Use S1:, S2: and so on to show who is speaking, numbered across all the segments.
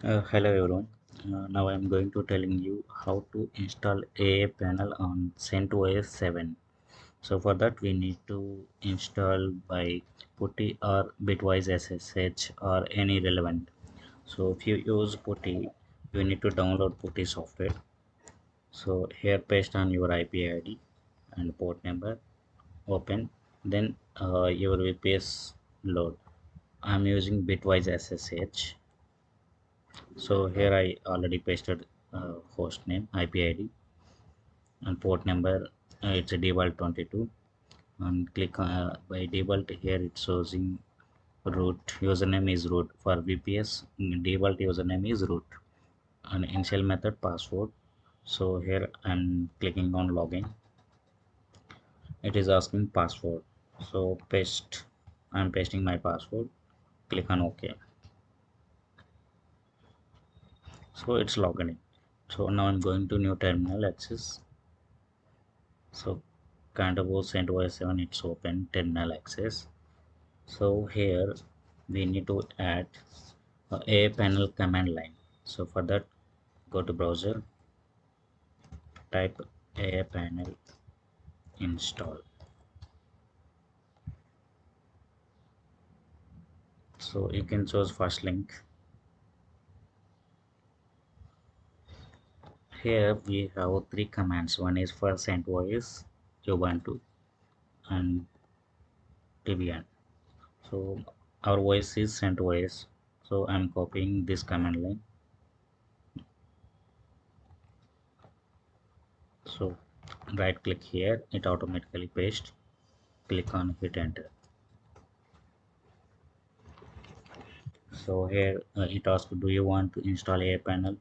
S1: Hello everyone. Now I'm going to telling you how to install Aapanel on CentOS 7. So for that we need to install by PuTTY or Bitwise SSH or any relevant. So if you use PuTTY, you need to download PuTTY software. So here paste on your IP ID and port number, open, then your VPS load. I'm using Bitwise SSH. So here I already pasted host name, IP ID, and port number. It's a default 22. And click by default here. It's using root. Username is root for VPS. Default username is root. And initial method password. So here I'm clicking on login. It is asking password. So paste. I'm pasting my password. Click on OK. So it's logged in. So now I'm going to new terminal access. So Canterbury CentOS 7 it's open terminal access. So here we need to add a panel command line. So for that go to browser, type a panel install. So you can choose first link. Here we have three commands. One is for CentOS, Ubuntu and Debian. So our voice is CentOS. So I'm copying this command line. So right click here, it automatically paste. Click on hit enter. So here it asks, do you want to install Aapanel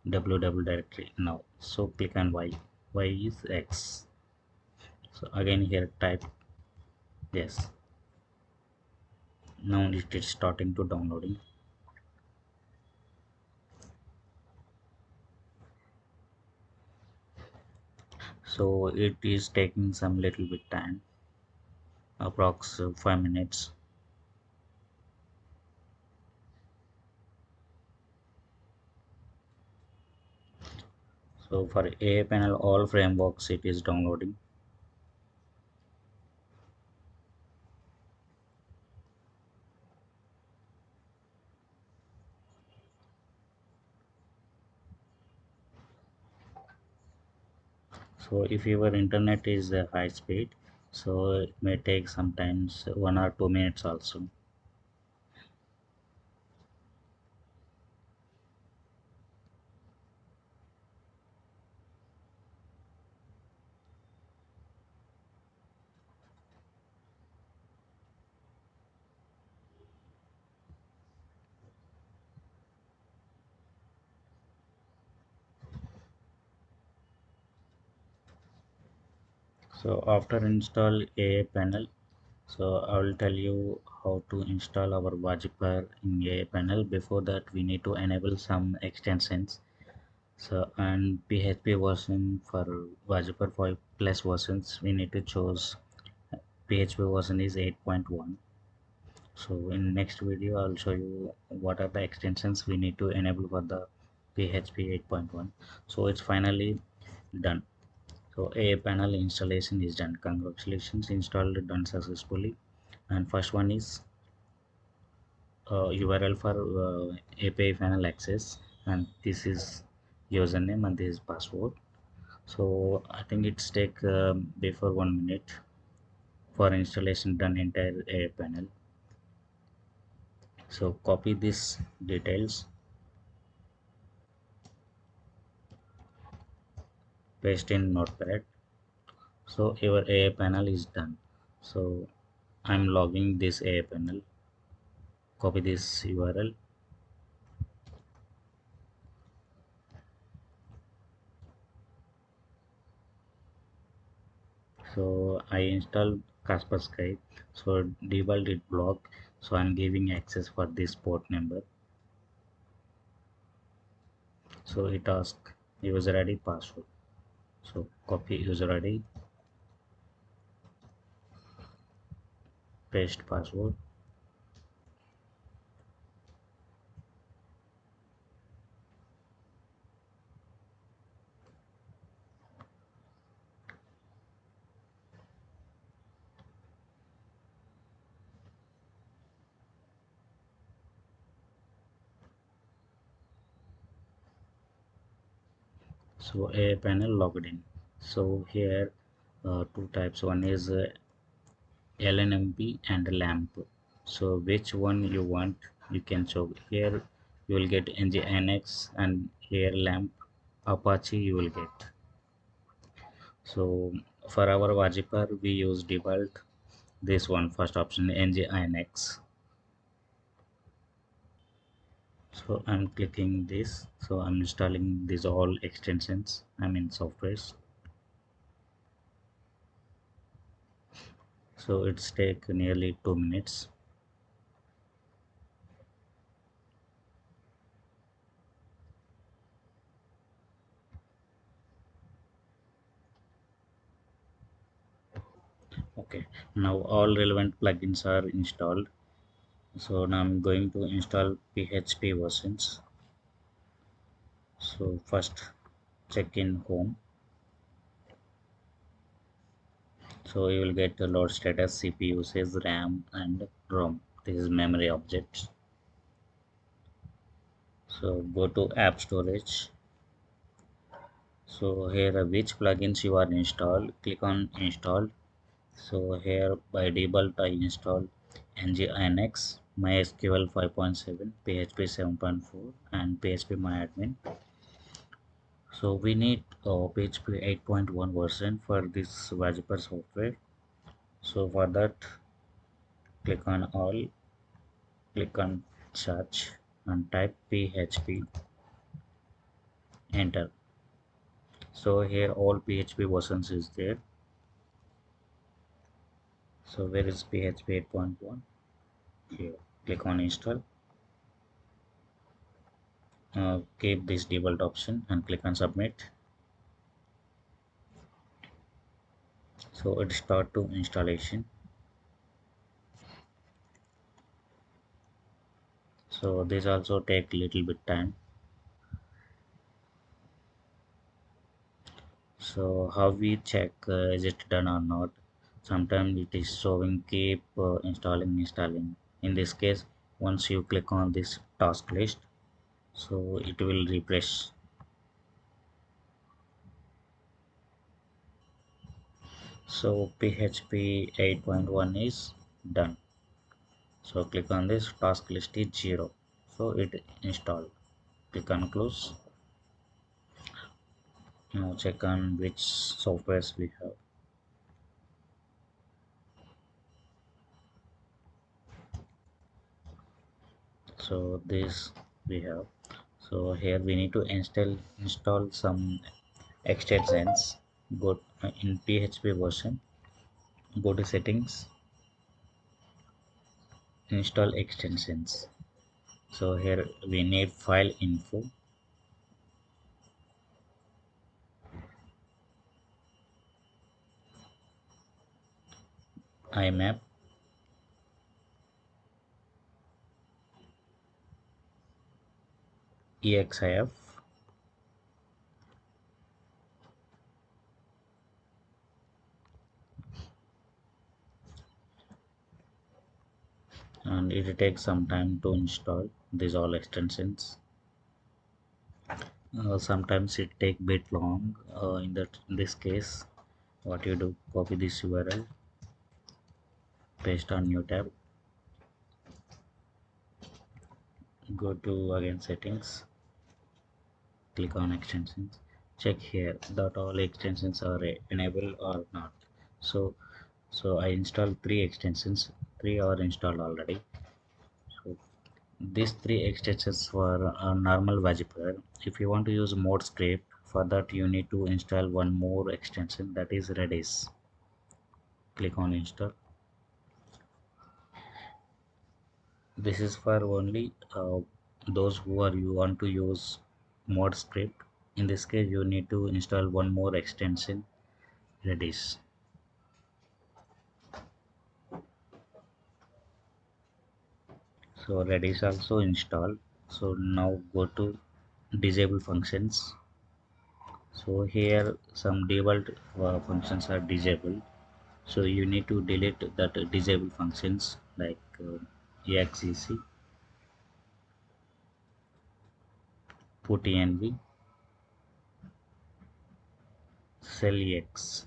S1: www directory now? So click on y is x. So again here type yes. Now it is starting to downloading. So it is taking some little bit time, approx 5 minutes. So for Aapanel all frameworks it is downloading. So if your internet is high speed, so it may take sometimes 1 or 2 minutes also. So after install Aapanel, so I will tell you how to install our Wajipar in Aapanel. Before that, we need to enable some extensions. So and PHP version for Wajipar 5 plus versions, we need to choose PHP version is 8.1. So in next video, I'll show you what are the extensions we need to enable for the PHP 8.1. So it's finally done. So Aapanel installation is done. Congratulations, installed done successfully. And first one is URL for API panel access, and this is username and this is password. So I think it's take before 1 minute for installation done entire Aapanel. So copy this details, paste in notepad. So your Aapanel is done. So I'm logging this Aapanel. Copy this URL. So I installed Kaspersky. So default it block. So I'm giving access for this port number. So it asks user ID password. So copy user ID, paste password. So a panel logged in. So here two types, one is LNMP and lamp. So which one you want, you can show here. You will get NGNX, and here lamp Apache you will get. So for our Wajipar we use default this one, first option NGINX. So I'm clicking this, so I'm installing these all extensions, I mean softwares. So it's take nearly 2 minutes. Okay, now all relevant plugins are installed. So now I'm going to install PHP versions. So first check in home. So you will get the load status, CPU usage, RAM and ROM. This is memory objects. So go to app storage. So here which plugins you are installed, click on install. So here by default I install nginx, mysql 5.7, php 7.4 and phpMyAdmin. So we need php 8.1 version for this Wajipar software. So for that click on all, click on search and type php, enter. So here all php versions is there. So where is php 8.1? Here, click on install. Keep this default option and click on submit. So it start to installation. So this also take little bit time. So how we check is it done or not? Sometimes it is showing keep installing. In this case, once you click on this task list, so it will refresh. So PHP 8.1 is done. So click on this, task list is 0. So it installed. Click on close. Now check on which softwares we have. So this we have. So here we need to install some extensions. Go in PHP version, go to settings, install extensions. So here we need file info, IMAP, EXIF, and it takes some time to install these all extensions. Sometimes it take bit long. In this case, what you do, copy this URL, paste on new tab, go to again settings, click on extensions, check here that all extensions are enabled or not. So I installed three extensions, three are installed already. So these three extensions for a normal Wajipur. If you want to use mode script, for that you need to install one more extension, that is Redis. Click on install. This is for only those who are you want to use mod script. In this case you need to install one more extension, Redis. So Redis also installed. So now go to disable functions. So here some default functions are disabled, so you need to delete that disabled functions like exec, put env, cell X.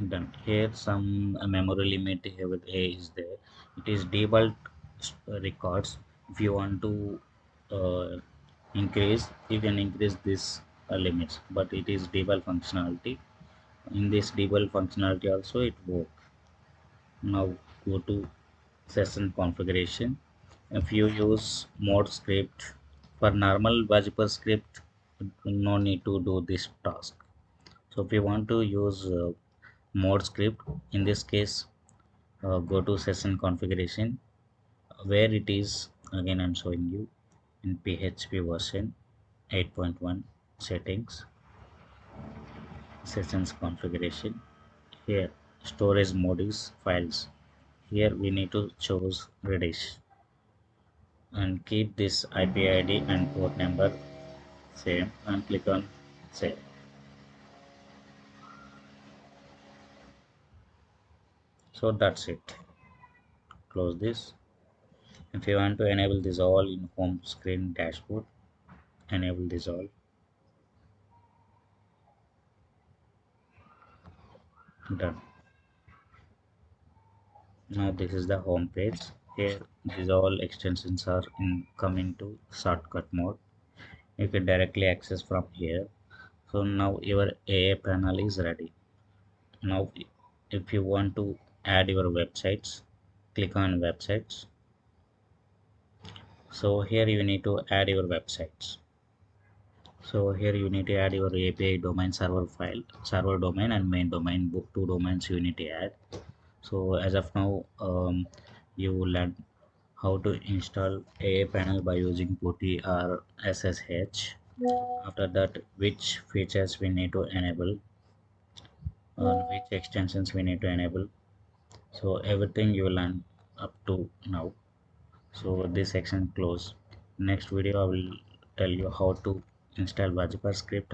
S1: Done. Here some memory limit here with A is there. It is default records. If you want to uh, increase, you can increase this limits, but it is default functionality. In this default functionality also it work. Now go to session configuration. If you use mod script, for normal Vajper script, no need to do this task. So if you want to use mod script, in this case, go to session configuration, where it is again I'm showing you in PHP version 8.1 settings, sessions configuration. Here storage mode is files. Here we need to choose Redis and keep this IP ID and port number same and click on save. So that's it. Close this. If you want to enable this all in home screen dashboard, enable this all. Done. Now this is the home page. Here these all extensions are in coming to shortcut mode. You can directly access from here. So now your AA panel is ready. Now if you want to add your websites, click on websites. So here you need to add your websites. So here you need to add your API domain server file, server domain and main domain, both two domains you need to add. So as of now, you will learn how to install Aapanel by using PuTTY or SSH. After that, which features we need to enable, which extensions we need to enable. So everything you learn up to now. So this section close. Next video I will tell you how to install Vajper script.